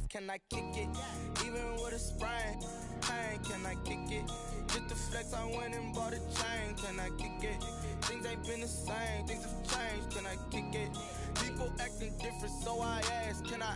can I kick it? Even with a sprain, pain, can I kick it? Just the flex, I went and bought a chain, can I kick it? Things ain't been the same, things have changed, can I kick it? People acting different, so I ask, can I?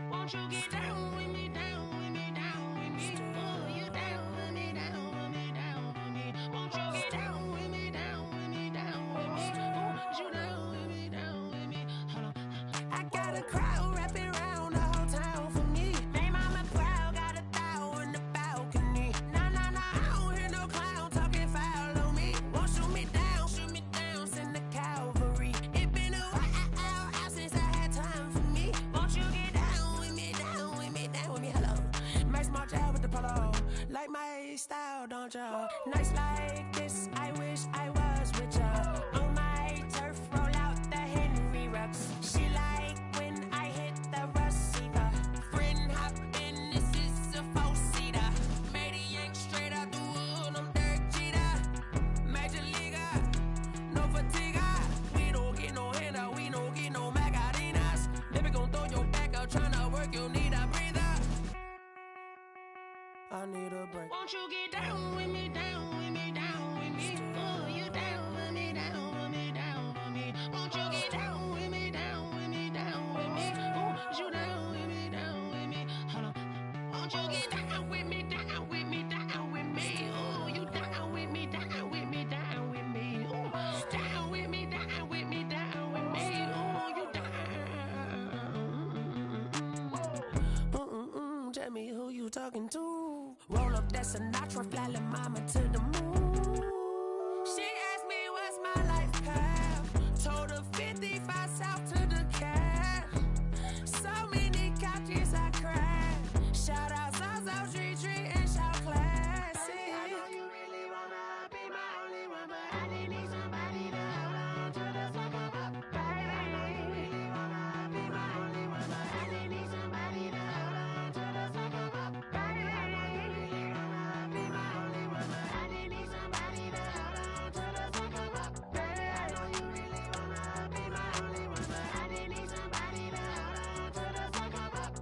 Won't you get down with me, down with me, down with me? Oh, you down with me, down with me, down with me. Won't you get down with me, down with me, down with me? Oh, you down with me, down with me? Hold on. I got a crowd wrapping around the whole town for me. They mama proud, got a thou in the balcony. Nah, nah, nah, I don't hear no clown talking foul on me. Won't shoot me down, send the cavalry. It been a while since I had time for me. Won't you get down with me, down with me, down with me? Hello. Nice march out with the polo. Like my style, don't ya? Nights like this, I wish I was with ya. On my turf, roll out the Henry Rux. She like when I hit the receiver. Friend hop in, this is a four-seater. Made a yank straight out the wood, I'm Derek Jeter. Major leaguer, no fatigue. We don't get no handout, we don't get no Macarinas. Never gon' throw your back out, tryna work, you need a breather. I need a break. Won't you get down with me, down with me, down with me? Oh, you down with me, down with me, down with me? Won't you get down with me, down with me, down with me? Oh, you down with me, down with me? Hold on. Won't you get down with me, down with me, down with me? Oh, you down with me, down with me, down with me? Oh, down with me, down with me, down with me? Oh, you down. Tell me who you talking to. Roll up that Sinatra, fly la mama to the moon. She asked me what's my life path. Told her 55 south to the cat. So many couches I cried. Shout out South Street Tree and shout classy. I know you really wanna be my only one, but I didn't need somebody to hold on to the sucker up, baby. I know you really wanna be my only one, but I didn't need somebody to hold on to the sucker up, baby. I know you really wanna be my only one, but I didn't need somebody to hold on to the sucker up, baby. I know you really wanna be my only one, but I didn't need somebody to hold on to the sucker up.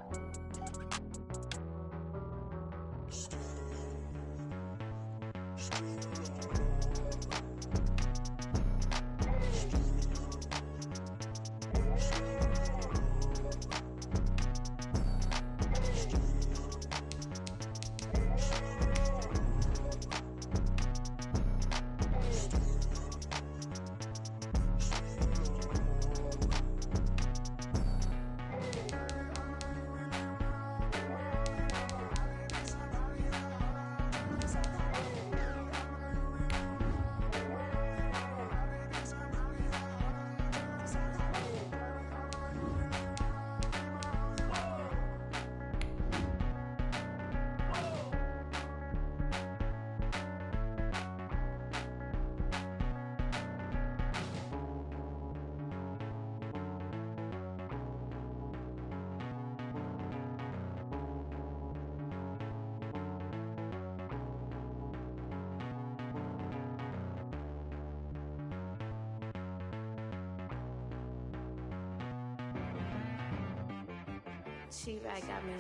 She-Rag got me.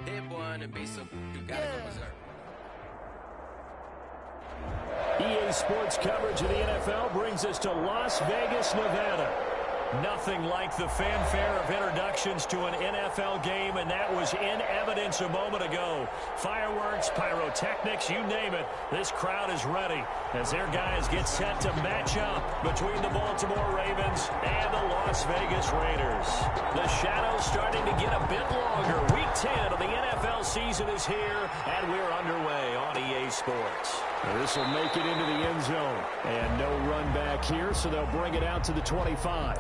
Hit one and be so you gotta go berserk. EA Sports coverage of the NFL brings us to Las Vegas, Nevada. Nothing like the fanfare of introductions to an NFL game, and that was in evidence a moment ago. Fireworks, pyrotechnics, you name it. This crowd is ready as their guys get set to match up between the Baltimore Ravens and the Las Vegas Raiders. The shadows starting to get a bit longer season is here, and we're underway on EA Sports. This will make it into the end zone. And no run back here, so they'll bring it out to the 25.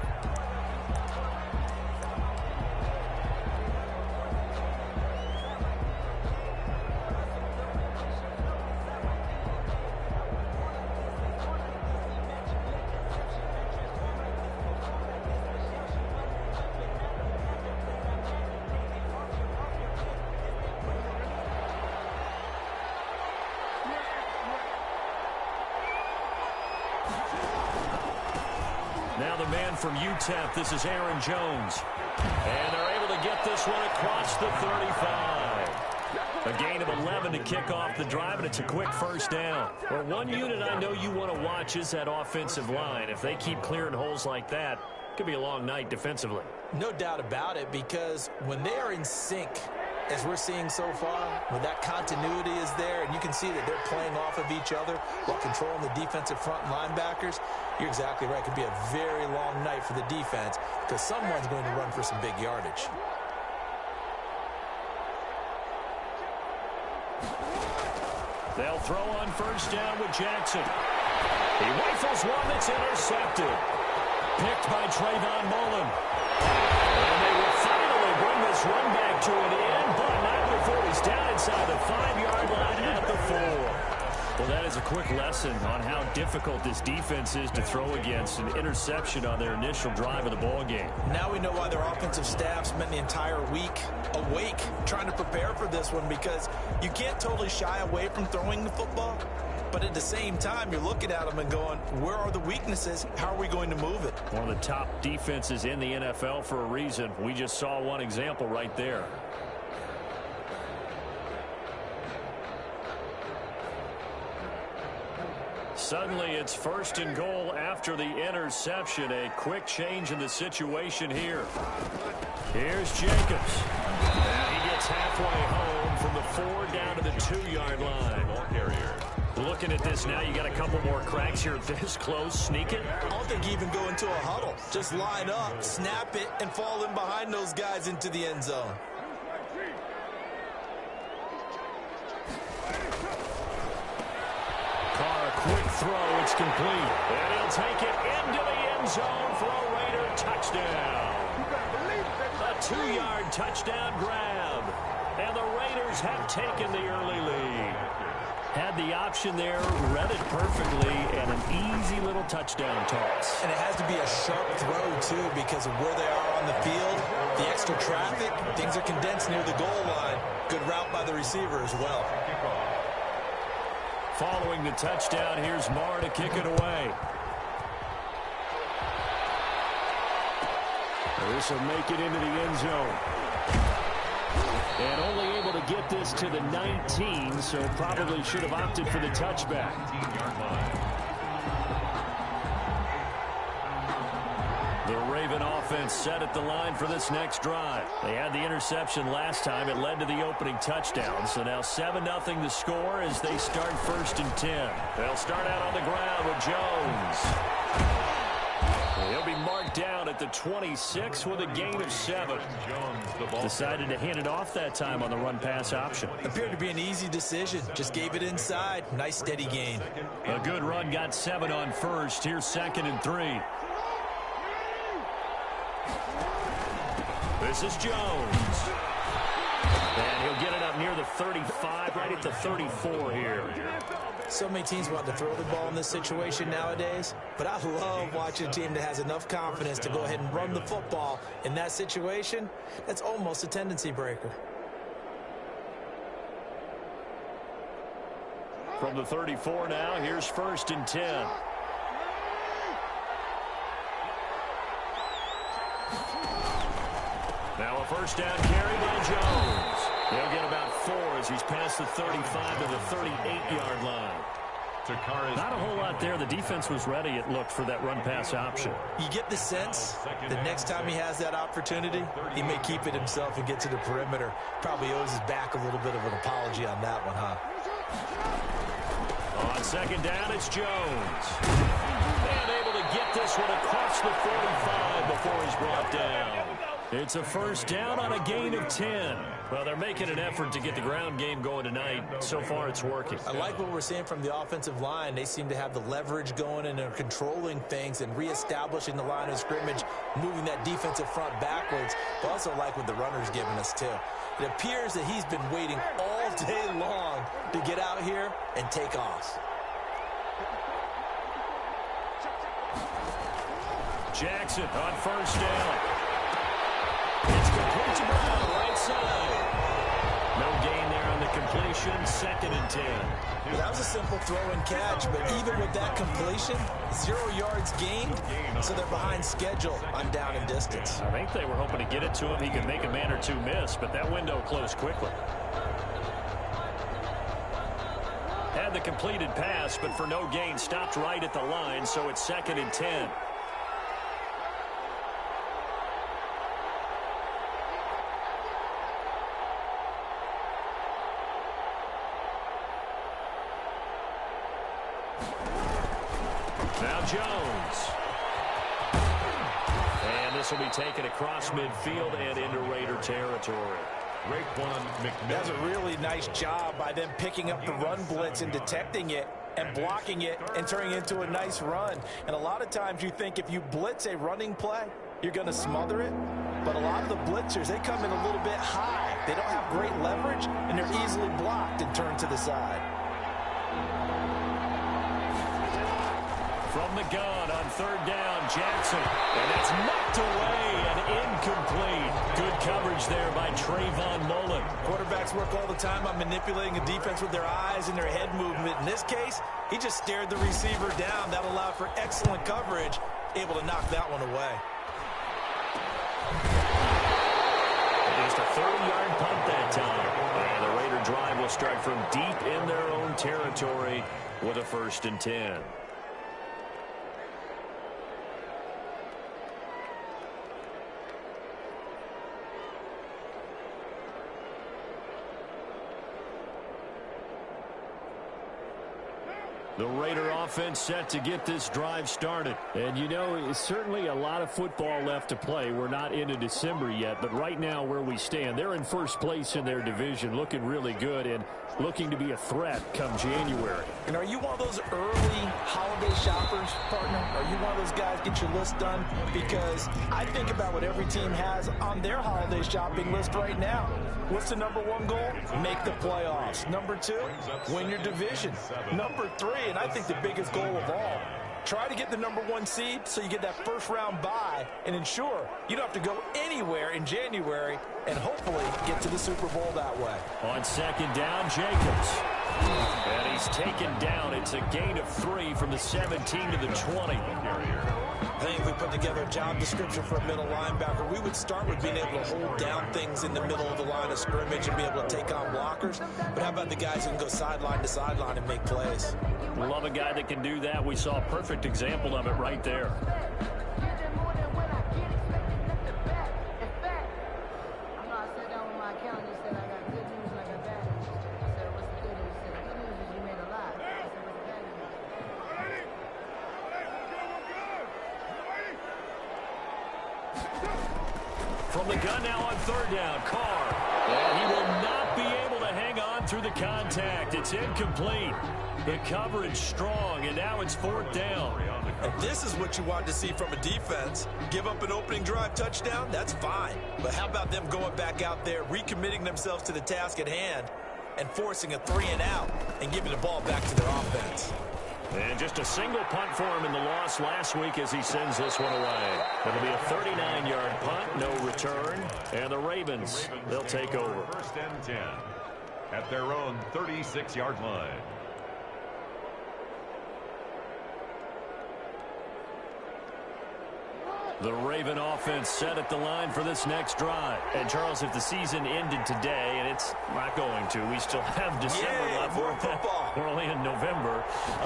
Now the man from UTEP, this is Aaron Jones. And they're able to get this one across the 35. A gain of 11 to kick off the drive, and it's a quick first down. Well, one unit I know you want to watch is that offensive line. If they keep clearing holes like that, it could be a long night defensively. No doubt about it, because when they are in sync, as we're seeing so far, when that continuity is there, and you can see that they're playing off of each other while controlling the defensive front linebackers, you're exactly right. It could be a very long night for the defense because someone's going to run for some big yardage. They'll throw on first down with Jackson. He rifles one that's intercepted. Picked by Trayvon Mullen. And they will finally bring this run back to an end, but not before he's down inside the 5-yard line at the 4. Well, that is a quick lesson on how difficult this defense is to throw against an interception on their initial drive of the ball game. Now we know why their offensive staff spent the entire week awake trying to prepare for this one, because you can't totally shy away from throwing the football. But at the same time, you're looking at them and going, where are the weaknesses? How are we going to move it? One of the top defenses in the NFL for a reason. We just saw one example right there. Suddenly, it's first and goal after the interception. A quick change in the situation here. Here's Jacobs. And he gets halfway home from the 4 down to the 2-yard line. Ball carrier. Looking at this now, you got a couple more cracks here this close. Sneak it. I don't think you even go into a huddle. Just line up, snap it, and fall in behind those guys into the end zone. Quick throw, it's complete. And he'll take it into the end zone for a Raider touchdown. A 2-yard touchdown grab. And the Raiders have taken the early lead. Had the option there, read it perfectly, and an easy little touchdown toss. And it has to be a sharp throw, too, because of where they are on the field, the extra traffic, things are condensed near the goal line. Good route by the receiver as well. Following the touchdown, here's Marr to kick it away. This will make it into the end zone. And only able to get this to the 19, so probably should have opted for the touchback. The Raven offense set at the line for this next drive. They had the interception last time. It led to the opening touchdown. So now 7-0 the score as they start first and 10. They'll start out on the ground with Jones. He'll be marked down at the 26 with a gain of 7. Decided to hand it off that time on the run-pass option. Appeared to be an easy decision. Just gave it inside. Nice steady gain. A good run, got 7 on first. Here's 2nd and 3. This is Jones. And he'll get it up near the 35, right at the 34 here. So many teams want to throw the ball in this situation nowadays, but I love watching a team that has enough confidence to go ahead and run the football in that situation. That's almost a tendency breaker. From the 34 now, here's 1st and 10. Now a first down carry by Jones. He'll get about 4 as he's past the 35 to the 38-yard line. Not a whole lot there. The defense was ready, it looked, for that run-pass option. You get the sense that next time he has that opportunity, he may keep it himself and get to the perimeter. Probably owes his back a little bit of an apology on that one, huh? On 2nd down, it's Jones. And able to get this one across the 45 before he's brought down. It's a first down on a gain of 10. Well, they're making an effort to get the ground game going tonight. So far, it's working. I like what we're seeing from the offensive line. They seem to have the leverage going and are controlling things and reestablishing the line of scrimmage, moving that defensive front backwards. I also like what the runner's giving us, too. It appears that he's been waiting all day long to get out here and take off. Jackson on first down. It's complete to Brown, right side. No gain there on the completion, 2nd and 10. That was a simple throw and catch, but even with that completion, 0 yards gained, so they're behind schedule on down and distance. I think they were hoping to get it to him. He could make a man or two miss, but that window closed quickly. Had the completed pass, but for no gain, stopped right at the line, so it's 2nd and 10. Now Jones. And this will be taken across midfield and into Raider territory. That's a really nice job by them picking up the run blitz and detecting it and blocking it and turning it into a nice run. And a lot of times you think if you blitz a running play, you're going to smother it. But a lot of the blitzers, they come in a little bit high. They don't have great leverage, and they're easily blocked and turned to the side. From the gun on 3rd down, Jackson. And that's knocked away and incomplete. Good coverage there by Trayvon Mullen. Quarterbacks work all the time on manipulating a defense with their eyes and their head movement. In this case, he just stared the receiver down. That allowed for excellent coverage, able to knock that one away. Just a 30-yard punt that time. And the Raider drive will start from deep in their own territory with a 1st and 10. The Raider offense set to get this drive started. And, you know, it's certainly a lot of football left to play. We're not into December yet, but right now where we stand, they're in first place in their division, looking really good and looking to be a threat come January. And are you one of those early holiday shoppers, partner? Are you one of those guys get your list done? Because I think about what every team has on their holiday shopping list right now. What's the #1 goal? Make the playoffs. #2, win your division. #3, and I think the biggest goal of all, try to get the #1 seed so you get that first-round bye and ensure you don't have to go anywhere in January and hopefully get to the Super Bowl that way. On 2nd down, Jacobs. And he's taken down. It's a gain of 3 from the 17 to the 20. I think if we put together a job description for a middle linebacker, we would start with being able to hold down things in the middle of the line of scrimmage and be able to take on blockers. But how about the guys who can go sideline to sideline and make plays? Love a guy that can do that. We saw a perfect example of it right there. From the gun now on 3rd down, Carr. And he will not be able to hang on through the contact. It's incomplete. The coverage strong, and now it's 4th down. And this is what you want to see from a defense. Give up an opening drive touchdown, that's fine. But how about them going back out there, recommitting themselves to the task at hand, and forcing a 3-and-out and giving the ball back to their offense? And just a single punt for him in the loss last week as he sends this one away. It'll be a 39-yard punt, no return. And the Ravens, they'll take over. 1st and 10 at their own 36-yard line. The Raven offense set at the line for this next drive. And, Charles, if the season ended today, and it's not going to, we still have December left. More football. We're only in November.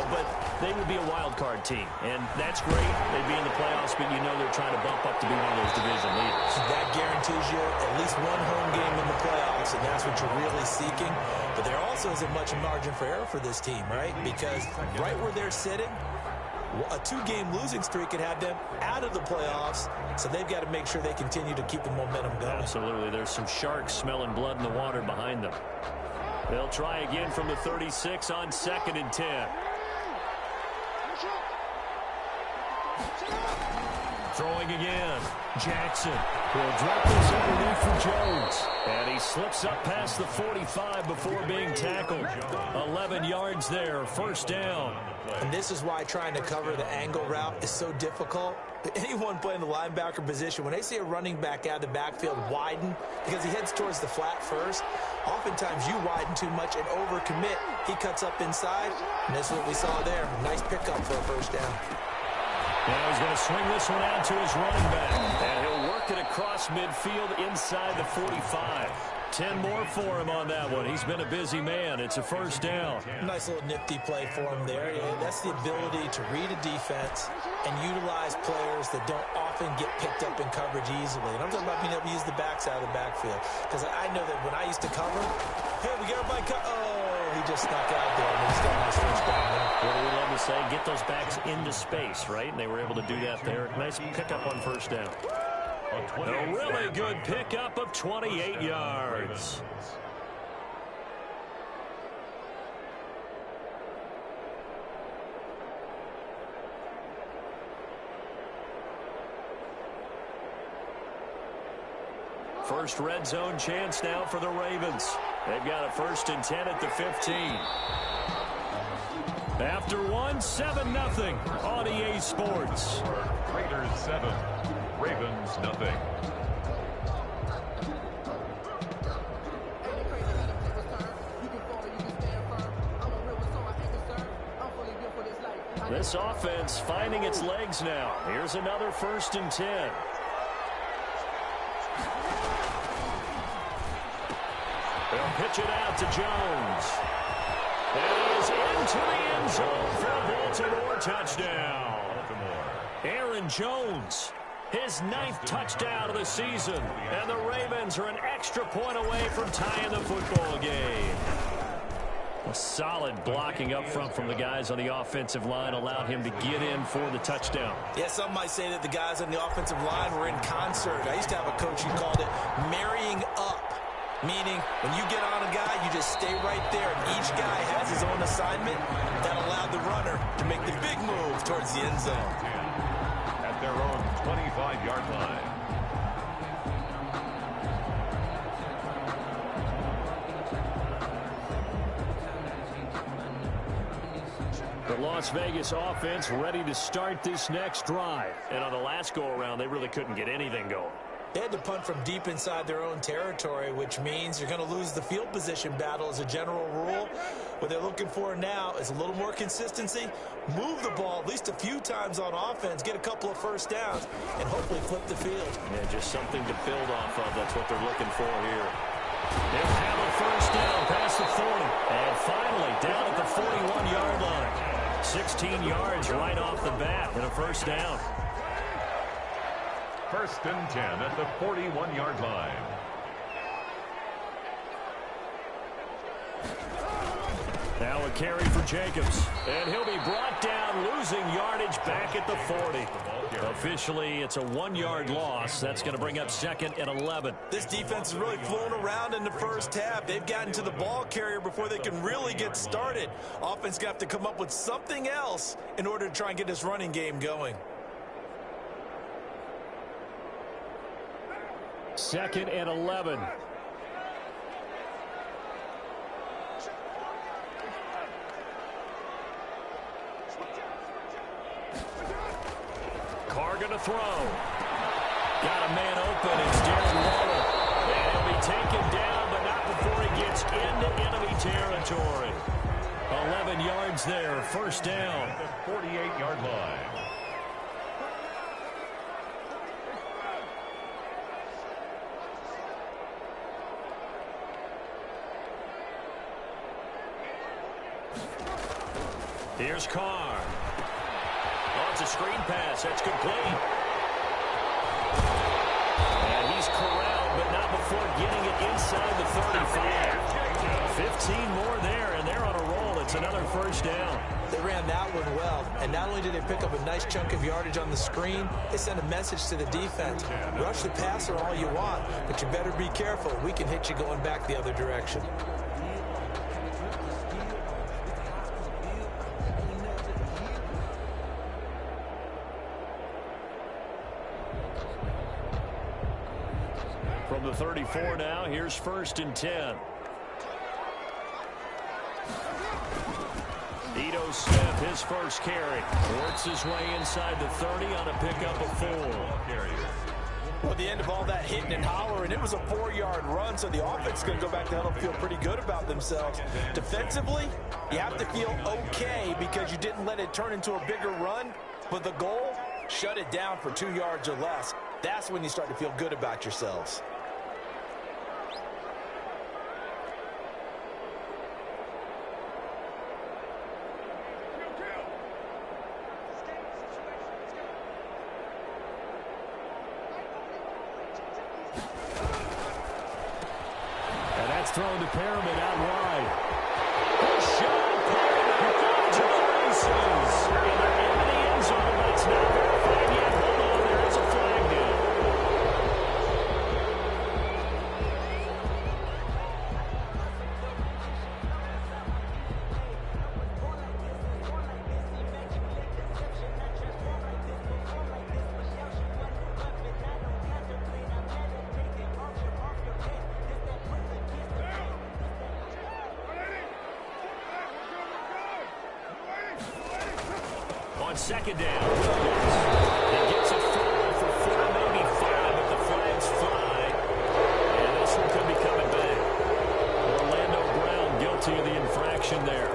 But they would be a wild card team. And that's great. They'd be in the playoffs, but you know they're trying to bump up to be one of those division leaders. That guarantees you at least one home game in the playoffs, and that's what you're really seeking. But there also isn't much margin for error for this team, right? Because right where they're sitting, A 2-game losing streak could have them out of the playoffs, so they've got to make sure they continue to keep the momentum going. Absolutely. There's some sharks smelling blood in the water behind them. They'll try again from the 36 on 2nd and 10. Throwing again. Jackson will drop this underneath for Jones. And he slips up past the 45 before being tackled. 11 yards there, first down. And this is why trying to cover the angle route is so difficult. Anyone playing the linebacker position, when they see a running back out of the backfield widen because he heads towards the flat first, oftentimes you widen too much and overcommit. He cuts up inside, and that's what we saw there. Nice pickup for a first down. Now he's going to swing this one out to his running back. And he'll work it across midfield inside the 45. 10 more for him on that one. He's been a busy man. It's a first down. Nice little nifty play for him there. That's the ability to read a defense and utilize players that don't often get picked up in coverage easily. And I'm talking about being able to use the backs out of the backfield. Because I know that when I used to cover, hey, we got everybody he just snuck out there, and he's got a nice first down there. What do we love to say? Get those backs into space, right? And they were able to do that there. Nice pickup on first down. A really good pickup of 28 yards. First red zone chance now for the Ravens. They've got a 1st and 10 at the 15. After 7-0 on EA Sports. Raiders 7, Ravens nothing. This offense finding its legs now. Here's another 1st and 10. They'll pitch it out to Jones. And he is into the end zone for a Baltimore touchdown. Aaron Jones, his 9th touchdown of the season. And the Ravens are an extra point away from tying the football game. A solid blocking up front from the guys on the offensive line allowed him to get in for the touchdown. Yeah, some might say that the guys on the offensive line were in concert. I used to have a coach who called it marrying up. Meaning, when you get on a guy, you just stay right there. And each guy has his own assignment. That allowed the runner to make the big move towards the end zone. At their own 25-yard line. The Las Vegas offense ready to start this next drive. And on the last go-around, they really couldn't get anything going. They had to punt from deep inside their own territory, which means you're going to lose the field position battle as a general rule. What they're looking for now is a little more consistency, move the ball at least a few times on offense, get a couple of first downs, and hopefully flip the field. Yeah, just something to build off of. That's what they're looking for here. They'll have a first down past the 40. And finally, down at the 41-yard line. 16 yards right off the bat and a first down. 1st and 10 at the 41-yard line. Now a carry for Jacobs. And he'll be brought down, losing yardage back at the 40. Officially, it's a 1-yard loss. That's going to bring up 2nd and 11. This defense is really flown around in the first half. They've gotten to the ball carrier before they can really get started. Offense got to come up with something else in order to try and get this running game going. 2nd and 11. Carr going to throw. Got a man open. It's Darren Waller. And he'll be taken down, but not before he gets into enemy territory. 11 yards there. First down. At the 48-yard line. Here's Carr. Oh, it's a screen pass. That's complete. And he's corralled, but not before getting it inside the 35. 15 more there, and they're on a roll. it's another first down. They ran that one well, and not only did they pick up a nice chunk of yardage on the screen, they sent a message to the defense. Rush the passer all you want, but you better be careful. We can hit you going back the other direction. From the 34 now, here's 1st and 10. Ito Smith, his first carry. Works his way inside the 30 on a pickup of 4. Well, at the end of all that hitting and hollering, it was a 4-yard run, so the offense is going to go back to hell and feel pretty good about themselves. Defensively, you have to feel okay because you didn't let it turn into a bigger run, but the goal, shut it down for 2 yards or less. That's when you start to feel good about yourselves. Thrown to Perriman out wide. Shot to the races. And they're into the end zone, but it's not verified yet. Hold on, there is a flag down. Second down, Williams. He gets it forward for 4, maybe 5, but the flags fly. And this one could be coming back. Orlando Brown guilty of the infraction there.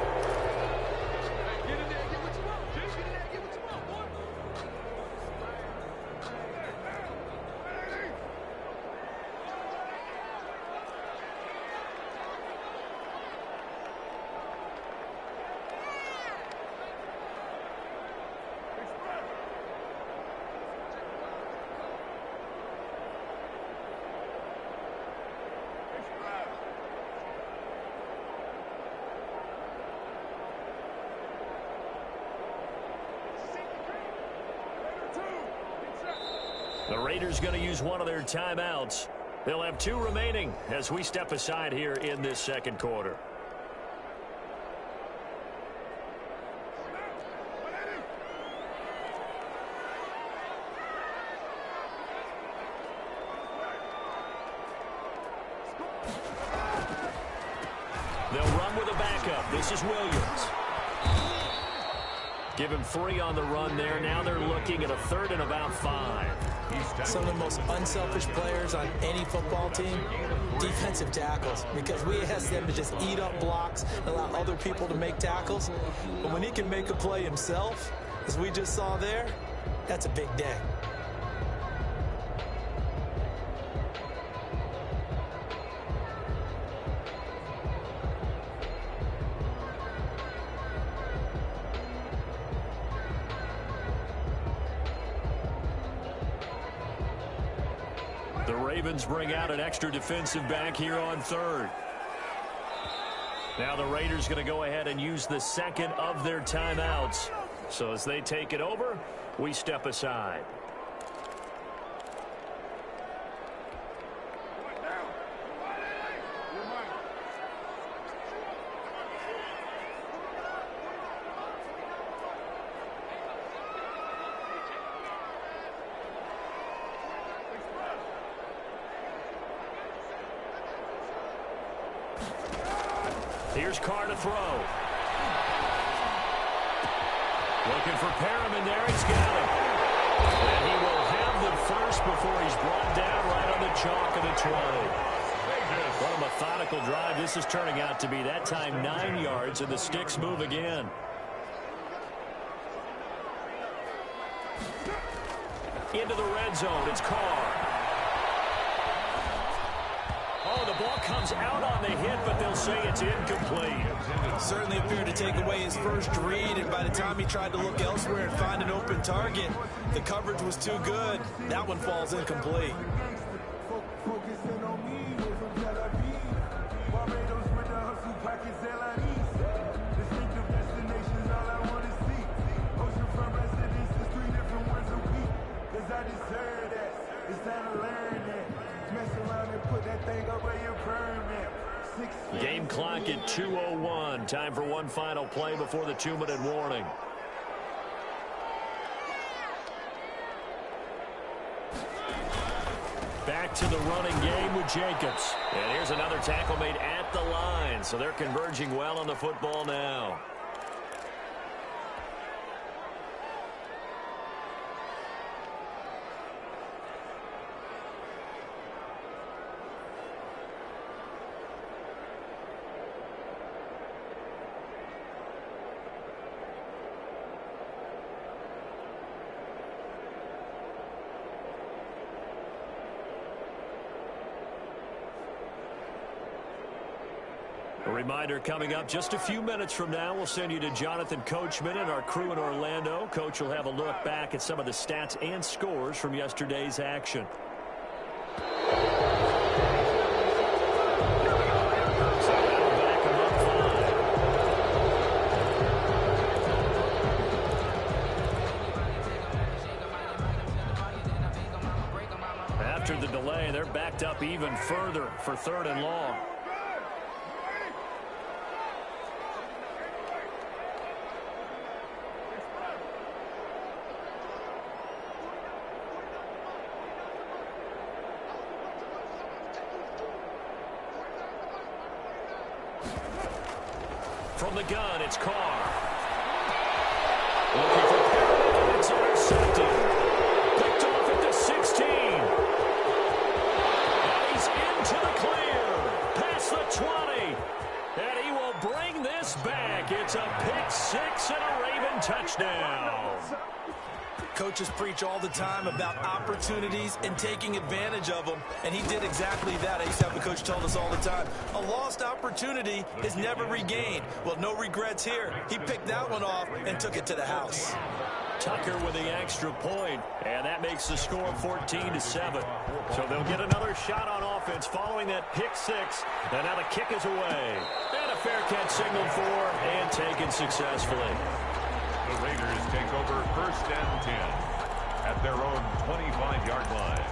The Raiders going to use one of their timeouts. They'll have 2 remaining as we step aside here in this second quarter. They'll run with a backup. This is Williams. Give him 3 on the run there. Now they're looking at a 3rd and about 5. Some of the most unselfish players on any football team, defensive tackles, because we ask them to just eat up blocks and allow other people to make tackles. But when he can make a play himself, as we just saw there, that's a big day. The Ravens bring out an extra defensive back here on 3rd. Now the Raiders going to go ahead and use the 2nd of their timeouts. So as they take it over, we step aside. Here's Carr to throw. Looking for Perriman there. He's got him. And he will have the first before he's brought down right on the chalk of the 20. What a methodical drive this is turning out to be. That time 9 yards, and the sticks move again. Into the red zone. It's Carr. Oh, the ball comes out on the hit, but they'll say it's incomplete. Certainly appeared to take away his first read, and by the time he tried to look elsewhere and find an open target, the coverage was too good. That one falls incomplete. Game clock at 2:01. Time for one final play before the 2-minute warning. Back to the running game with Jacobs. And here's another tackle made at the line. So they're converging well on the football now. A reminder coming up just a few minutes from now, we'll send you to Jonathan Coachman and our crew in Orlando. Coach will have a look back at some of the stats and scores from yesterday's action. After the delay, they're backed up even further for 3rd and long. From the gun, it's Carr. Looking for Perry, and it's intercepted. Picked off at the 16. And he's into the clear. Past the 20. And he will bring this back. It's a pick 6 and a Raven touchdown. Coaches preach all the time about opportunities and taking advantage of them, and he did exactly that. I used to have a coach tell us all the time, a lost opportunity is never regained. Well, no regrets here. He picked that one off and took it to the house. Tucker with the extra point, and that makes the score 14-7. So they'll get another shot on offense following that pick 6, and now the kick is away. And a fair catch signaled for and taken successfully. The Raiders take over 1st and 10 at their own 25-yard line.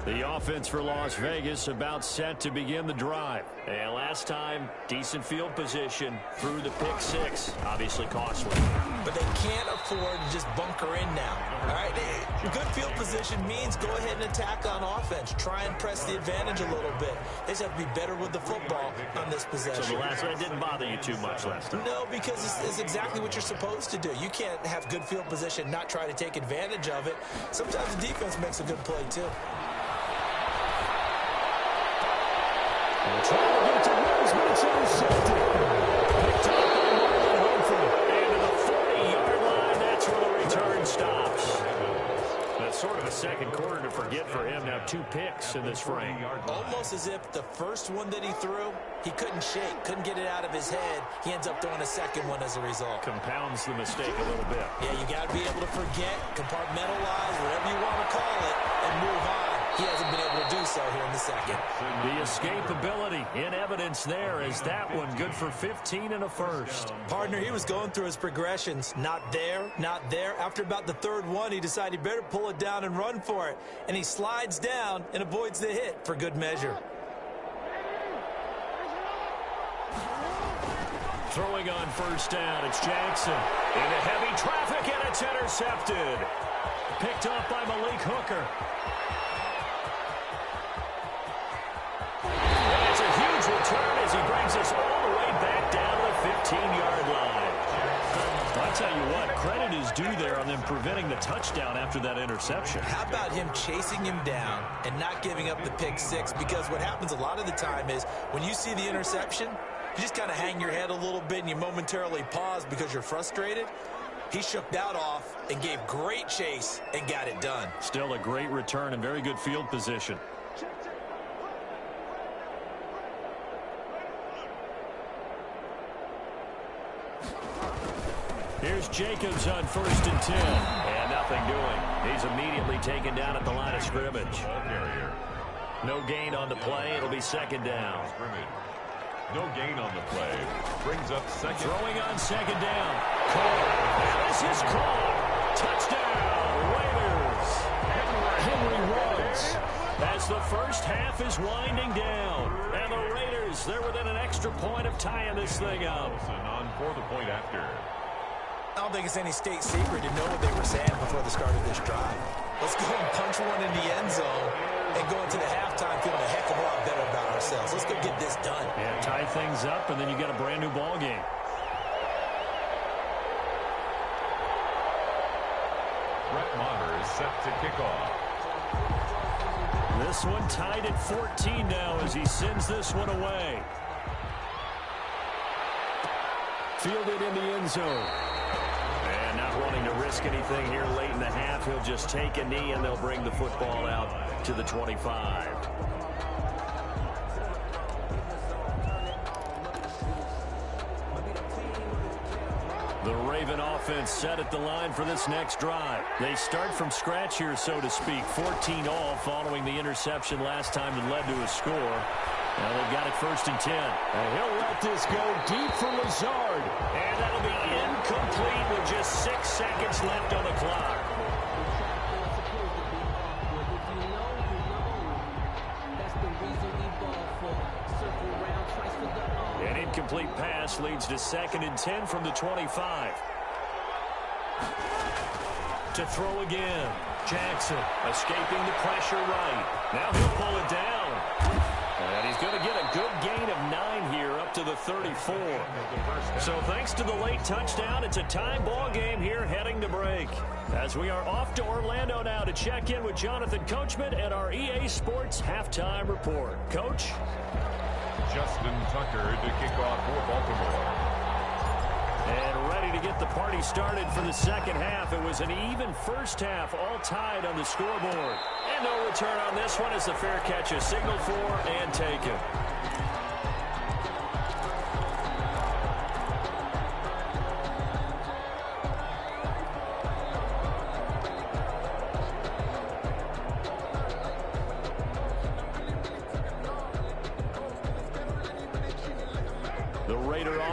The offense for Las Vegas about set to begin the drive. And last time, decent field position through the pick 6. Obviously costly. But they can't afford to just bunker in now. All right, good field position means go ahead and attack on offense. Try and press the advantage a little bit. They just have to be better with the football on this possession. So the last one didn't bother you too much last time? No, because it's exactly what you're supposed to do. You can't have good field position, not try to take advantage of it. Sometimes the defense makes a good play, too. Trying to get to Rose, but it's intercepted. Picked up by Marlon Humphrey. And to the 40-yard line, that's where the return stops. That's sort of a second quarter to forget for him. Now 2 picks in this frame. Almost as if the first one that he threw, he couldn't shake, couldn't get it out of his head. He ends up throwing a second one as a result. Compounds the mistake a little bit. Yeah, you got to be able to forget, compartmentalize, whatever you want to call it, and move on. He hasn't been able to do so here in the second. The escapability in evidence there as that one good for 15 and a first. Partner, he was going through his progressions. Not there, not there. After about the 3rd one, he decided he better pull it down and run for it. And he slides down and avoids the hit for good measure. Throwing on 1st down, it's Jackson. Into heavy traffic, and it's intercepted. Picked off by Malik Hooker. And it's a huge return as he brings us all the way back down to the 15-yard line. I'll tell you what, credit is due there on them preventing the touchdown after that interception. How about him chasing him down and not giving up the pick 6? Because what happens a lot of the time is when you see the interception, you just kind of hang your head a little bit and you momentarily pause because you're frustrated. He shook that off and gave great chase and got it done. Still a great return and very good field position. Here's Jacobs on 1st and 10. And nothing doing. He's immediately taken down at the line of scrimmage. No gain on the play. It'll be 2nd down. No gain on the play. Brings up second. Throwing on second down. Caught. This is caught. Touchdown, Raiders. Henry runs as the first half is winding down. And the Raiders, they're within an extra point of tying this thing up. On for the point after. I don't think it's any state secret to know what they were saying before the start of this drive. Let's go and punch one in the end zone and go into the halftime feeling a heck of a lot better about ourselves. Let's go get this done. Yeah, tie things up, and then you got a brand new ball game. Brett Maher is set to kick off. This one tied at 14 now as he sends this one away. Fielded in the end zone. And not wanting to risk anything here late in the half, he'll just take a knee and they'll bring the football out to the 25. The Raven offense set at the line for this next drive. They start from scratch here, so to speak. 14 all following the interception last time that led to a score. Now they've got it 1st and 10. And he'll let this go deep for Lazard. And that'll be incomplete with just 6 seconds left on the clock. An incomplete pass leads to 2nd and 10 from the 25. To throw again. Jackson escaping the pressure right. Now he'll pull it down. And he's going to get a good gain of 9 here up to the 34. So thanks to the late touchdown, it's a tie ball game here heading to break. As we are off to Orlando now to check in with Jonathan Coachman and our EA Sports Halftime Report. Coach? Justin Tucker to kick off for Baltimore. And ready to get the party started for the second half. It was an even first half, all tied on the scoreboard. And no return on this one as the fair catch is signaled for and taken.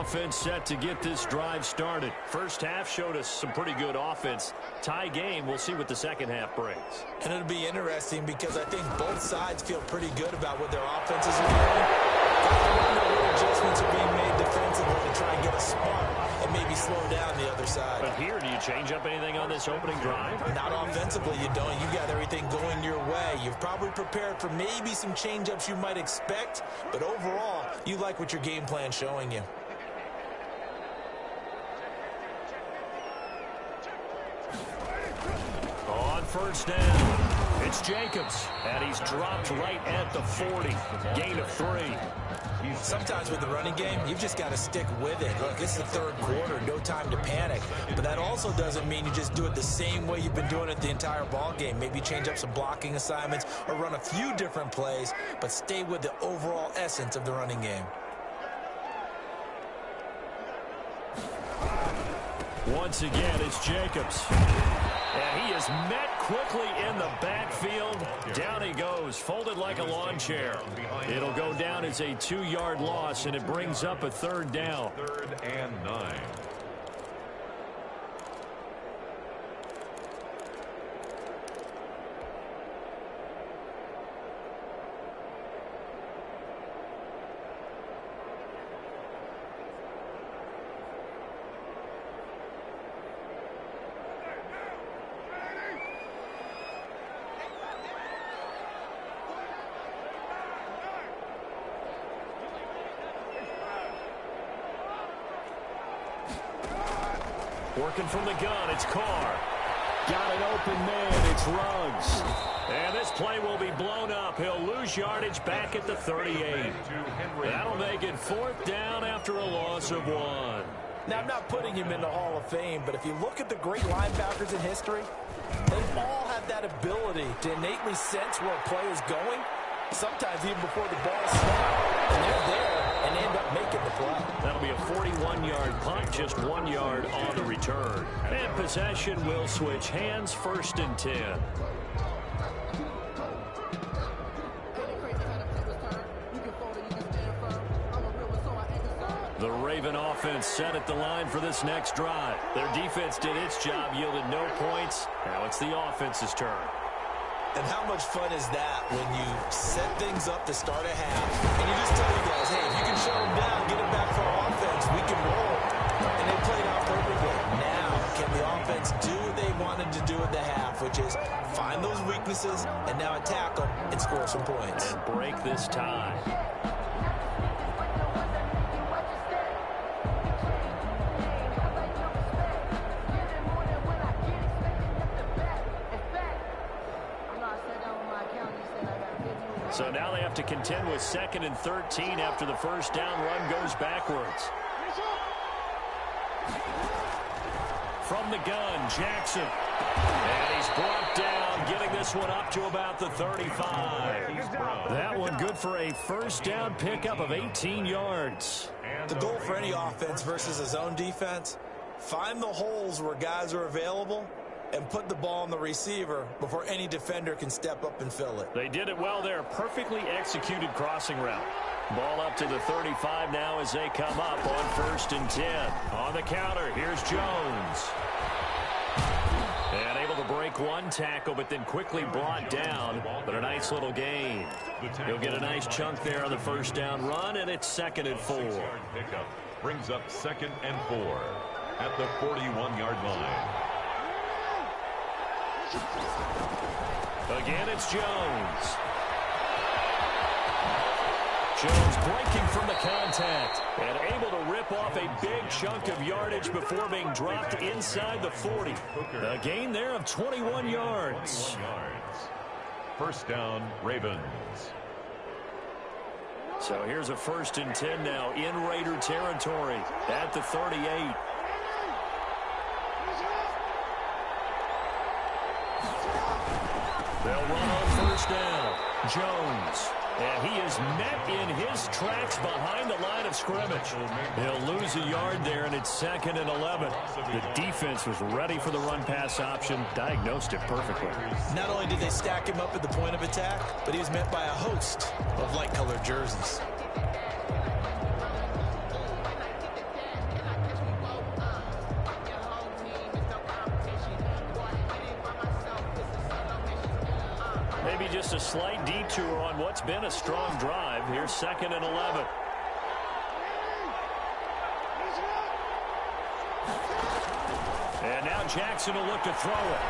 Offense set to get this drive started. First half showed us some pretty good offense. Tie game. We'll see what the second half brings. And it'll be interesting because I think both sides feel pretty good about what their offenses are doing. Little adjustments are being made defensively to try and get a spark and maybe slow down the other side. But here, do you change up anything on this opening drive? Not offensively, you don't. You got everything going your way. You've probably prepared for maybe some change-ups you might expect, but overall, you like what your game plan's showing you. On first down, it's Jacobs, and he's dropped right at the 40. Gain of 3. Sometimes with the running game, you've just got to stick with it. Look, it's the third quarter, no time to panic. But that also doesn't mean you just do it the same way you've been doing it the entire ball game. Maybe change up some blocking assignments or run a few different plays, but stay with the overall essence of the running game. Once again, it's Jacobs. And he is met quickly in the backfield. Down he goes, folded like a lawn chair. It'll go down as a 2-yard loss, and it brings up a 3rd down. 3rd and 9. Working from the gun, it's Carr. Got an open man, it's Ruggs. And this play will be blown up. He'll lose yardage back at the 38. That'll make it 4th down after a loss of 1. Now, I'm not putting him in the Hall of Fame, but if you look at the great linebackers in history, they all have that ability to innately sense where a play is going, sometimes even before the ball snaps. And they're there and end up making the play. That'll be a 41-yard punt, just 1 yard on the return. And possession will switch hands, 1st and 10. offense set at the line for this next drive. Their defense did its job, yielded no points. Now it's the offense's turn. And how much fun is that when you set things up to start a half, and you just tell you guys, hey, if you can shut them down, get it back for our offense, we can roll. And they played out perfectly. Now, can the offense do what they wanted to do at the half, which is find those weaknesses and now attack them and score some points. And break this tie. So now they have to contend with 2nd and 13 after the first down run goes backwards. From the gun, Jackson. And he's brought down, getting this one up to about the 35. That one good for a first down pickup of 18 yards. The goal for any offense versus a zone defense, find the holes where guys are available and put the ball on the receiver before any defender can step up and fill it. They did it well there. Perfectly executed crossing route. Ball up to the 35 now as they come up on 1st and 10. On the counter, here's Jones. And able to break one tackle, but then quickly brought down. But a nice little gain. He'll get a nice chunk there on the first down run, and it's 2nd and 4. Pickup brings up 2nd and 4 at the 41-yard line. Again, it's Jones. Jones breaking from the contact and able to rip off a big chunk of yardage before being dropped inside the 40. A gain there of 21 yards. First down, Ravens. So here's a 1st and 10 now in Raider territory at the 38. They'll run on 1st down. Jones. And he is met in his tracks behind the line of scrimmage. He'll lose a yard there, and it's 2nd and 11. The defense was ready for the run-pass option, diagnosed it perfectly. Not only did they stack him up at the point of attack, but he was met by a host of light-colored jerseys. Maybe just a slight detour on what's been a strong drive. Here's 2nd and 11. And now Jackson will look to throw it.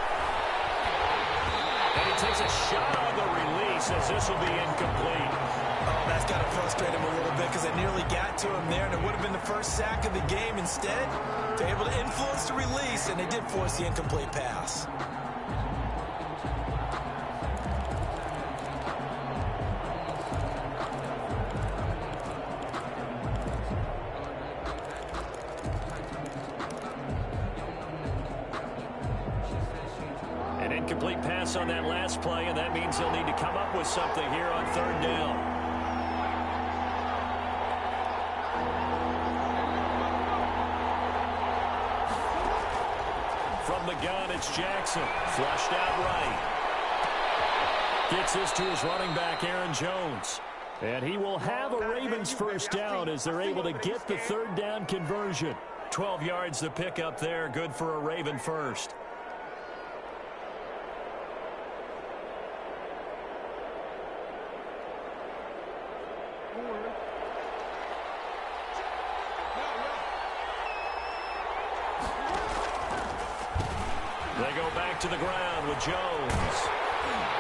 And he takes a shot on the release as this will be incomplete. Oh, that's got to frustrate him a little bit because they nearly got to him there, and it would have been the first sack of the game. Instead, they're able to influence the release, and they did force the incomplete pass. Incomplete pass on that last play, and that means he'll need to come up with something here on 3rd down. From the gun, it's Jackson. Flushed out right. Gets this to his running back, Aaron Jones. And he will have a Ravens first down as they're able to get the 3rd down conversion. 12 yards the pickup there, good for a Raven first. They go back to the ground with Jones.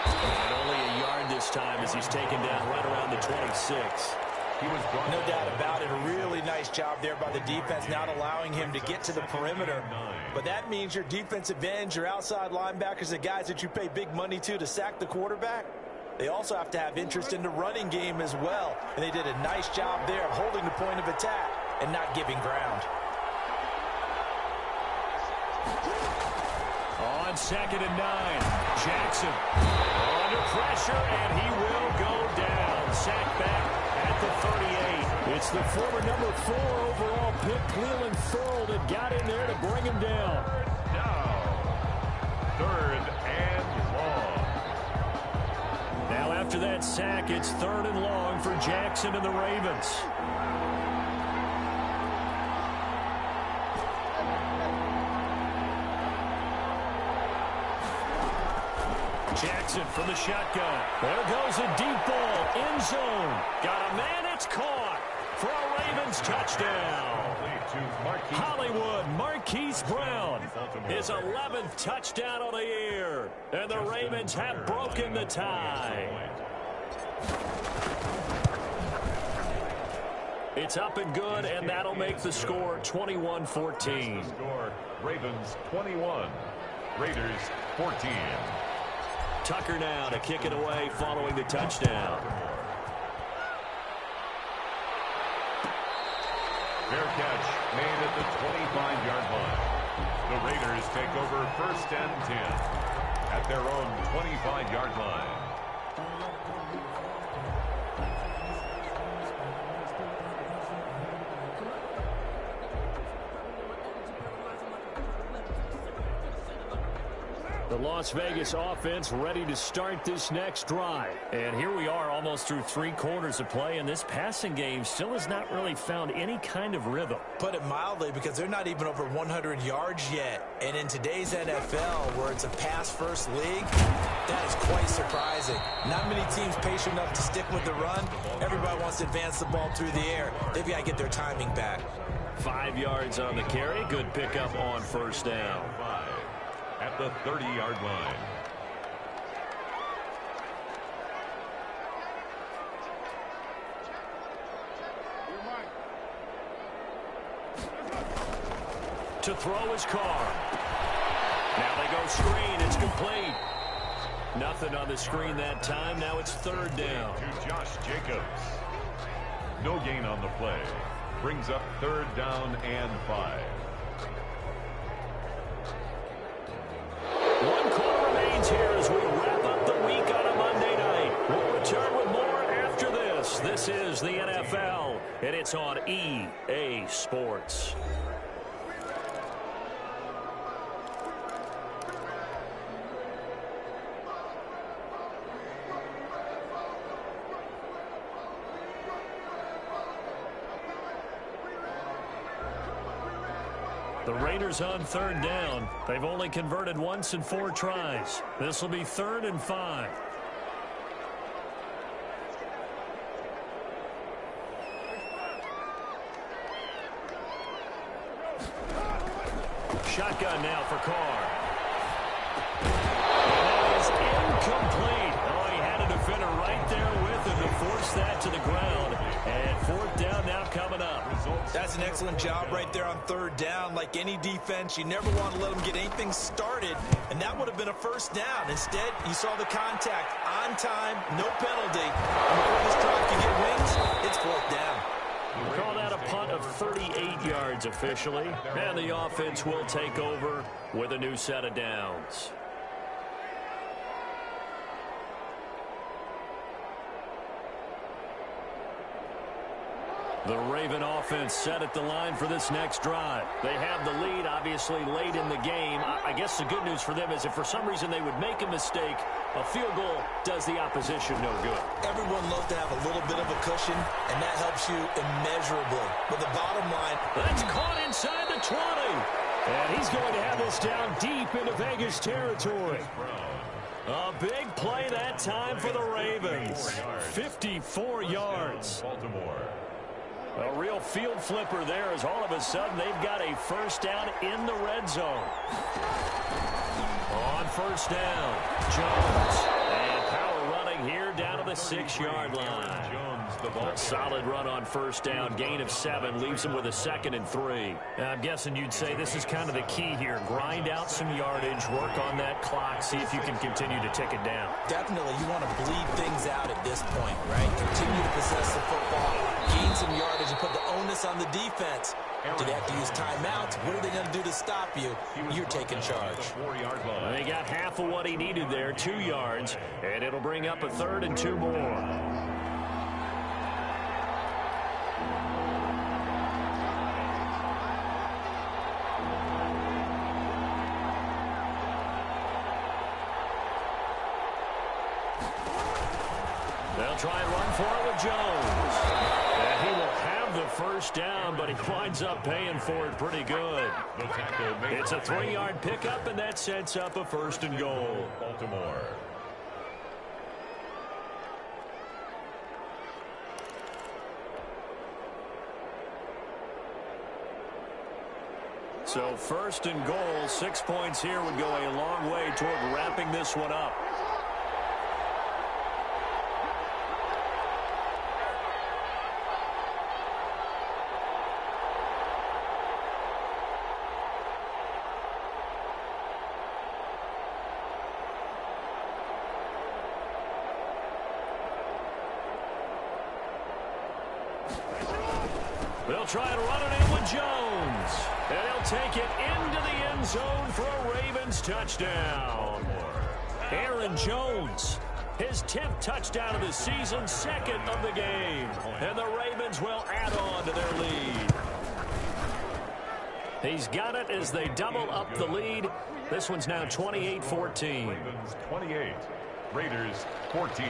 And only a yard this time as he's taken down right around the 26. No doubt about it. A really nice job there by the defense, not allowing him to get to the perimeter. But that means your defensive ends, your outside linebackers, the guys that you pay big money to sack the quarterback, they also have to have interest in the running game as well. And they did a nice job there of holding the point of attack and not giving ground. On 2nd and 9, Jackson under pressure, and he will go down. Sacked back at the 38. It's the former number 4 overall pick, Cleveland Furl, that got in there to bring him down. Now, 3rd and long. Now after that sack, it's 3rd and long for Jackson and the Ravens. Jackson from the shotgun. There goes a deep ball. End zone. Got a man. It's caught for a Ravens touchdown. Hollywood Marquise Brown. His 11th touchdown of the year. And the Ravens have broken the tie. It's up and good, and that'll make the score 21-14. Ravens 21, Raiders 14. Tucker now to kick it away following the touchdown. Fair catch made at the 25-yard line. The Raiders take over 1st and 10 at their own 25-yard line. The Las Vegas offense ready to start this next drive. And here we are almost through 3 quarters of play, and this passing game still has not really found any kind of rhythm. Put it mildly, because they're not even over 100 yards yet. And in today's NFL, where it's a pass-first league, that is quite surprising. Not many teams patient enough to stick with the run. Everybody wants to advance the ball through the air. They've got to get their timing back. 5 yards on the carry. Good pickup on 1st down. At the 30-yard line. To throw his car. Now they go screen. It's complete. Nothing on the screen that time. Now it's 3rd down. To Josh Jacobs. No gain on the play. Brings up 3rd down and 5. 1 quarter remains here as we wrap up the week on a Monday night. We'll return with more after this. This is the NFL, and it's on EA Sports. The Raiders on 3rd down. They've only converted once in 4 tries. This will be 3rd and 5. Shotgun now for Carr. And that is incomplete. Oh, he had a defender right there with him to force that to the ground. And 4th down now coming up. That's an excellent job right there on 3rd down. Like any defense, you never want to let them get anything started, and that would have been a 1st down. Instead, you saw the contact on time, no penalty. And before this drive can get wings, it's 4th down. We'll call that a punt of 38 yards officially, and the offense will take over with a new set of downs. The Raven offense set at the line for this next drive. They have the lead, obviously, late in the game. I guess the good news for them is if for some reason they would make a mistake, a field goal does the opposition no good. Everyone loves to have a little bit of a cushion, and that helps you immeasurably. But the bottom line... That's caught inside the 20. And he's going to have this down deep into Vegas territory. A big play that time for the Ravens. 54 yards. Baltimore. A real field flipper there as all of a sudden they've got a 1st down in the red zone. On 1st down, Jones. And power running here down to the 6-yard line. A solid run on 1st down. Gain of 7 leaves him with a 2nd and 3. I'm guessing you'd say this is kind of the key here. Grind out some yardage, work on that clock, see if you can continue to tick it down. Definitely, you want to bleed things out at this point, right? Continue to possess the football, gain some yardage, and put the onus on the defense. Do they have to use timeouts? What are they going to do to stop you? You're taking charge. They got half of what he needed there, 2 yards, and it'll bring up a 3rd and 2 more. They'll try and run for it with Jones. And he will have the 1st down, but he winds up paying for it pretty good. It's a 3-yard pickup, and that sets up a 1st and goal. Baltimore. So first and goal, 6 points here would go a long way toward wrapping this one up. They'll try and run it in with Jones. And he'll take it into the end zone for a Ravens touchdown. Aaron Jones, his 10th touchdown of the season, second of the game. And the Ravens will add on to their lead. He's got it as they double up the lead. This one's now 28-14. Ravens 28, Raiders 14.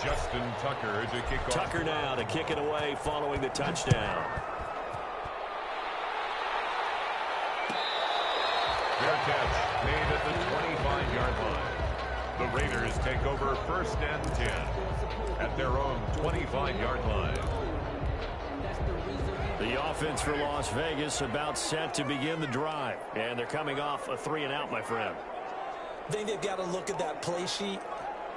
Justin Tucker to kick off. Tucker now to kick it away following the touchdown. Fair catch made at the 25-yard line. The Raiders take over first and 10 at their own 25-yard line. The offense for Las Vegas about set to begin the drive. And they're coming off a 3-and-out, my friend. I think they've got to look at that play sheet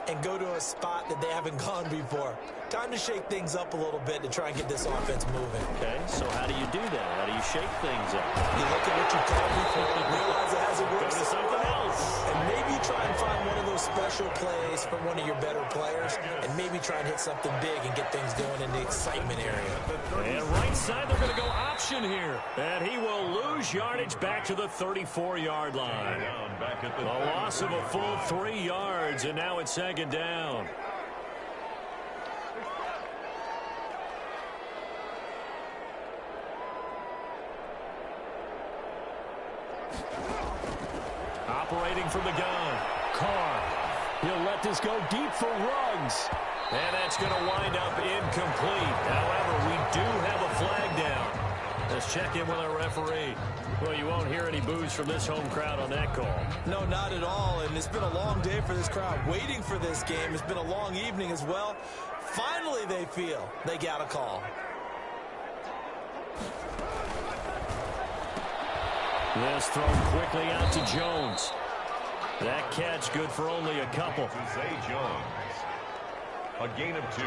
and go to a spot that they haven't gone before. Time to shake things up a little bit to try and get this offense moving. Okay, so how do you do that? How do you shake things up? You look at what you've called before, realize it hasn't worked. Go to something else. And maybe try and find one of those special plays from one of your better players, and maybe try and hit something big and get things going in the excitement area. And right side, they're going to go option here. And he will lose yardage back to the 34-yard line. A loss of a full 3 yards, and now it's second down. Operating from the gun. Carr. He'll let this go deep for Ruggs. And that's going to wind up incomplete. However, we do have a flag down. Let's check in with our referee. Well, you won't hear any boos from this home crowd on that call. No, not at all. And it's been a long day for this crowd waiting for this game. It's been a long evening as well. Finally, they feel they got a call. This thrown quickly out to Jones. That catch good for only a couple. To Zay Jones. A gain of 2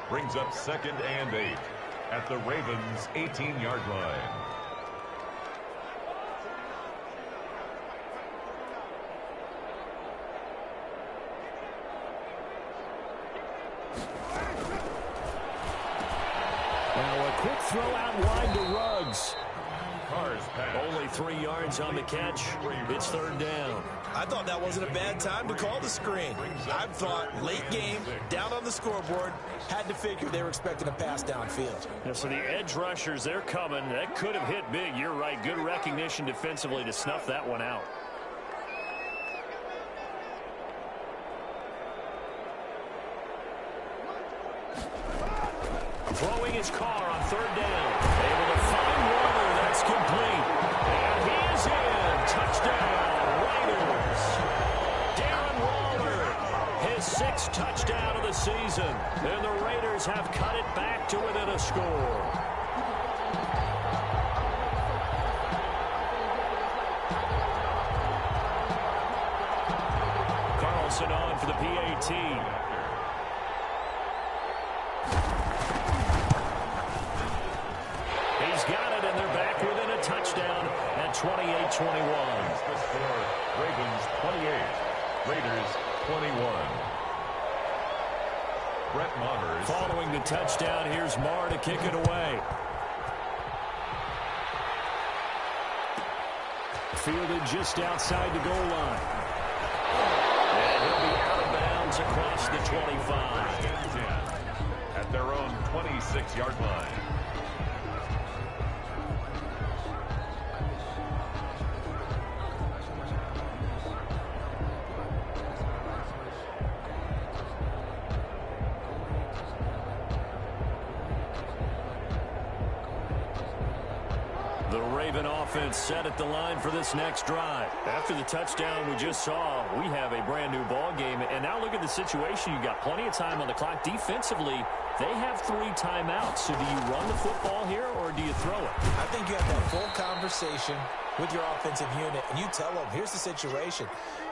brings up second and 8 at the Ravens' 18-yard line. Now a quick throw out wide to Ruggs. Carr's pass. Only 3 yards on the catch. It's third down. I thought that wasn't a bad time to call the screen. I thought late game, down on the scoreboard, had to figure they were expecting a pass downfield. Yeah, so the edge rushers, they're coming. That could have hit big. You're right. Good recognition defensively to snuff that one out. Throwing his car on third down. Able to find Waller. That's complete. And he is in. Touchdown, Raiders. Darren Waller, his 6th touchdown of the season. And the Raiders have cut it back to within a score. Carlson on for the PAT. He's got it, and they're back within a touchdown at 28-21. The score, Ravens 28, Raiders 21. Brett Maher. Following the touchdown, here's Maher to kick it away. Fielded just outside the goal line. And he'll be out of bounds across the 25. At their own 26-yard line. The Raven offense set at the line for this next drive. After the touchdown we just saw, we have a brand new ball game. And now look at the situation. You got plenty of time on the clock. Defensively, they have 3 timeouts. So do you run the football here or do you throw it? I think you have that full conversation with your offensive unit, and you tell them, here's the situation.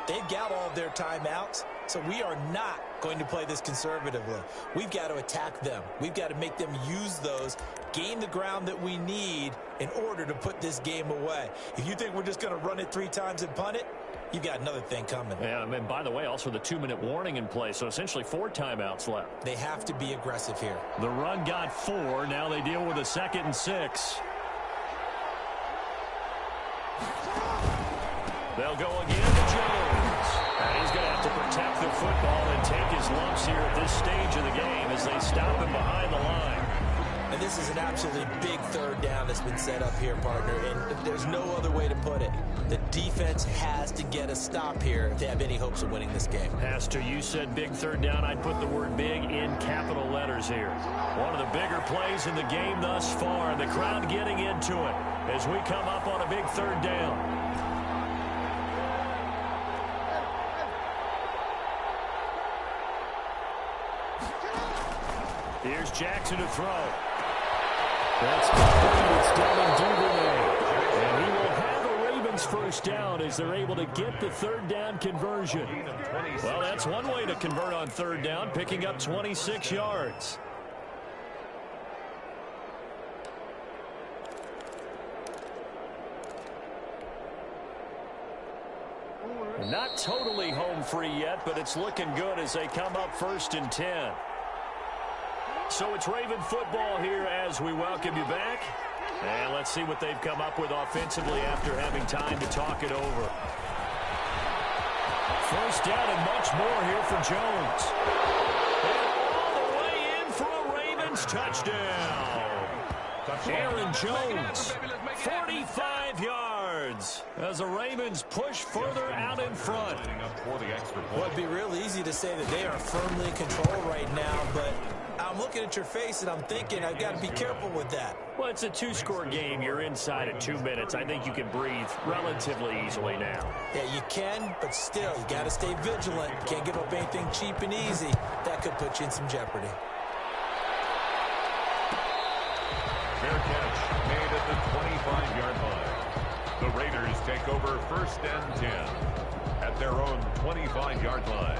They've got all of their timeouts, so we are not going to play this conservatively. We've got to attack them. We've got to make them use those, gain the ground that we need in order to put this game away. If you think we're just going to run it 3 times and punt it, you've got another thing coming. Yeah, and by the way, also the 2-minute warning in play, so essentially 4 timeouts left. They have to be aggressive here. The run got 4. Now they deal with a 2nd and 6. They'll go again to Jones. And he's going to have to protect the football and take his lumps here at this stage of the game as they stop him behind the line. And this is an absolutely big 3rd down that's been set up here, partner, and there's no other way to put it. The defense has to get a stop here if they have any hopes of winning this game. Pastor, you said big 3rd down. I'd put the word big in capital letters here. One of the bigger plays in the game thus far. The crowd getting into it as we come up on a big 3rd down. Here's Jackson to throw. That's complete. It's Devin Duvernay. And he will have a Ravens first down as they're able to get the 3rd down conversion. Well, that's one way to convert on 3rd down, picking up 26 yards. Not totally home free yet, but it's looking good as they come up 1st and 10. So it's Raven football here as we welcome you back. And let's see what they've come up with offensively after having time to talk it over. First down and much more here for Jones. And all the way in for a Ravens touchdown. Aaron Jones, 45 yards as the Ravens push further out in front. Well, it'd be real easy to say that they are firmly in control right now, but I'm looking at your face and I'm thinking I've got to be careful with that. Well, it's a 2-score game. You're inside at 2 minutes. I think you can breathe relatively easily now. Yeah, you can, but still, you got to stay vigilant. Can't give up anything cheap and easy. That could put you in some jeopardy. Fair catch made at the 25-yard line. The Raiders take over 1st and 10 at their own 25-yard line.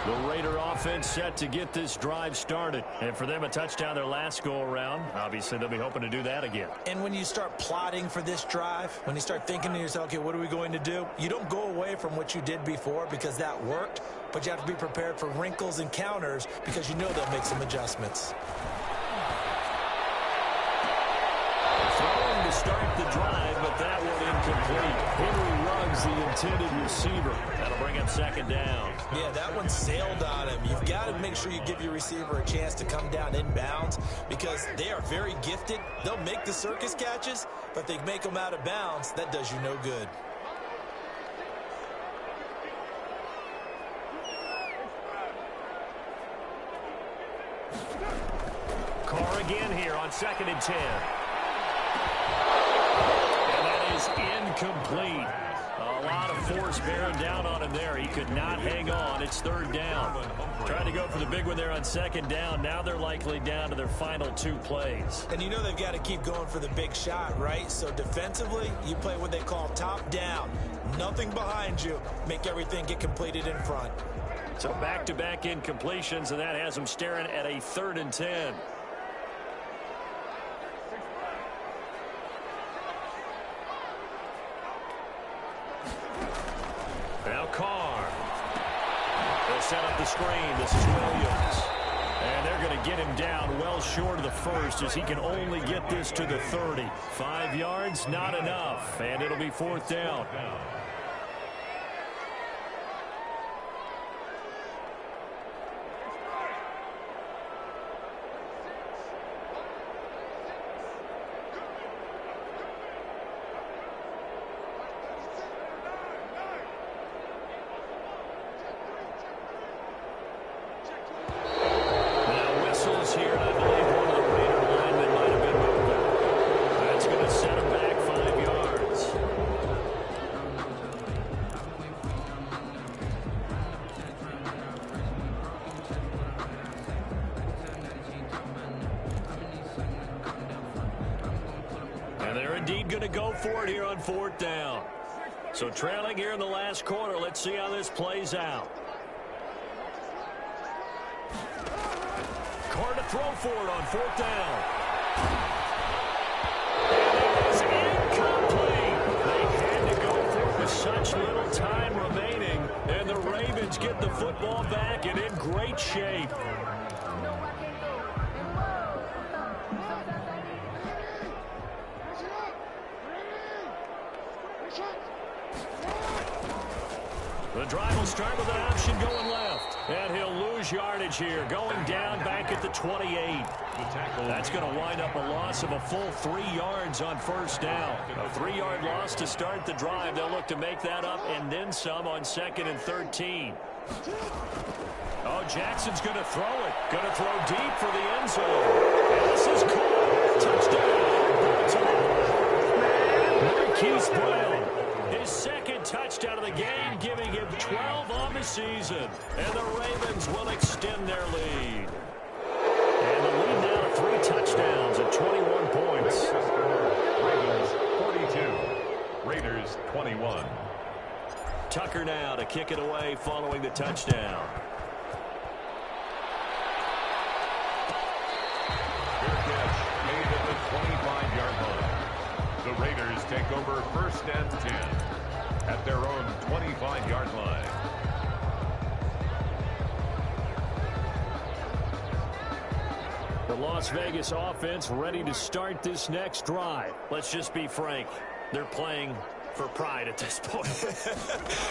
The Raider offense set to get this drive started. And for them, a touchdown their last go-around. Obviously, they'll be hoping to do that again. And when you start plotting for this drive, when you start thinking to yourself, okay, what are we going to do? You don't go away from what you did before because that worked, but you have to be prepared for wrinkles and counters because you know they'll make some adjustments. Throwing to start the drive, but that one incomplete. Henry Ruggs, the intended receiver. That'll bring up 2nd down. Yeah, that one sailed on him. You've got to make sure you give your receiver a chance to come down inbounds because they are very gifted. They'll make the circus catches, but they make them out of bounds. That does you no good. Carr again here on 2nd and 10. And that is incomplete. A lot of force bearing down on him there. He could not hang on. It's 3rd down. Trying to go for the big one there on 2nd down. Now they're likely down to their final 2 plays. And you know they've got to keep going for the big shot, right? So defensively, you play what they call top down. Nothing behind you. Make everything get completed in front. So back-to-back incompletions, and that has them staring at a 3rd and 10. Now Carr. They'll set up the screen. This is Williams. And they're going to get him down well short of the 1st as he can only get this to the 30. 5 yards, not enough. And it'll be 4th down. indeed going to go for it here on 4th down. So trailing here in the last quarter. Let's see how this plays out. Carr to throw for it on 4th down. And it is incomplete. They had to go for it with such little time remaining. And the Ravens get the football back and in great shape. The drive will start with an option going left. And he'll lose yardage here, going down back at the 28. That's going to wind up a loss of a full 3 yards on 1st down. A 3-yard loss to start the drive. They'll look to make that up and then some on 2nd and 13. Oh, Jackson's going to throw it. Going to throw deep for the end zone. And this is caught. Touchdown. Marquise Brown. His 2nd touchdown of the game, giving him 12 on the season. And the Ravens will extend their lead. And the lead now to 3 touchdowns at 21 points. Ravens 42, Raiders 21. Tucker now to kick it away following the touchdown. Fair catch made at the 25-yard line. The Raiders take over 1st and 10 at their own 25-yard line. The Las Vegas offense ready to start this next drive. Let's just be frank. They're playing for pride at this point.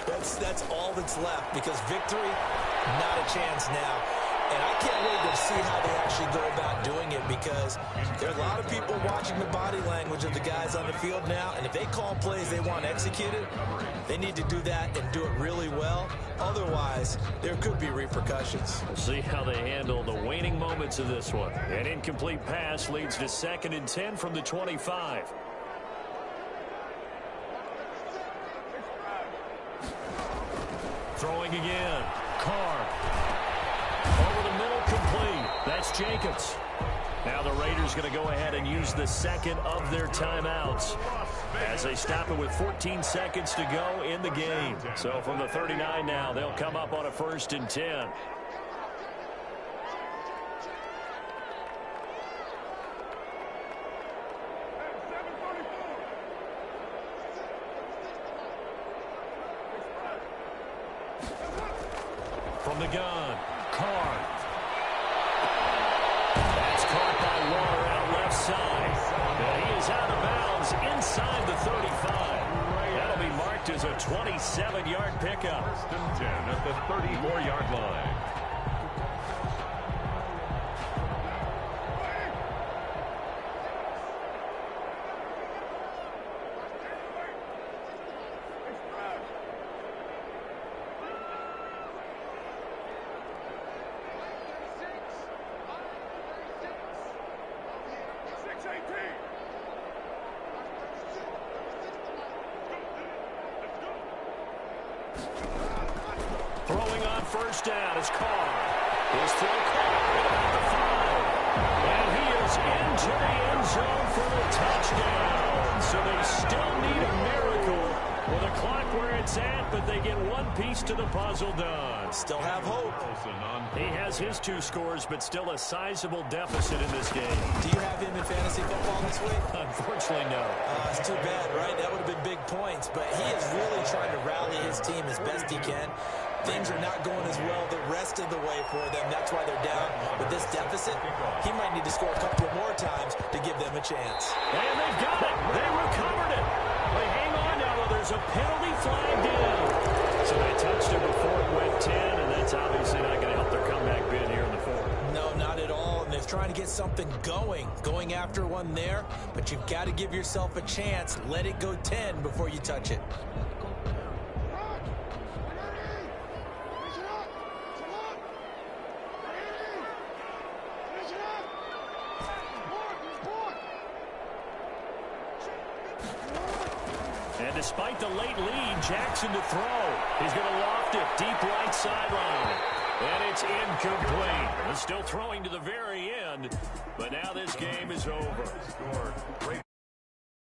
That's all that's left, because victory, not a chance now. And I can't wait to see how they actually go about doing it, because there are a lot of people watching the body language of the guys on the field now, and if they call plays they want executed, they need to do that and do it really well. Otherwise, there could be repercussions. We'll see how they handle the waning moments of this one. An incomplete pass leads to 2nd and 10 from the 25. Throwing again. Carr. Over the middle, complete. That's Jacobs. Now the Raiders going to go ahead and use the 2nd of their timeouts as they stop it with 14 seconds to go in the game. So from the 39 now, they'll come up on a 1st and 10. From the gun, Carr. That's caught by Waller out left side. And he is out of bounds inside the 35. That'll be marked as a 27-yard pickup. 1st and 10 at the 34-yard line. Throwing on 1st down is Carr. His throw caught at the 5. And he is into the end zone for the touchdown. So they still need a miracle with a clock where it's at, but they get one piece to the puzzle done. Still have hope. He has his 2 scores, but still a sizable deficit in this game. Do you have him in fantasy football this week? Unfortunately, no. It's too bad, right? That would have been big points, but he is really trying to rally his team as best he can. Things are not going as well the rest of the way for them. That's why they're down. With this deficit, he might need to score a couple more times to give them a chance. And they've got it. They recovered it. They hang on now, though. There's a penalty flag down. So they touched it before it went 10, and that's obviously not going to help their comeback bid here in the 4th. No, not at all. And they're trying to get something going after one there. But you've got to give yourself a chance. Let it go 10 before you touch it. And despite the late lead, Jackson to throw. He's going to loft it deep right sideline. And it's incomplete. He's still throwing to the very end. But now this game is over.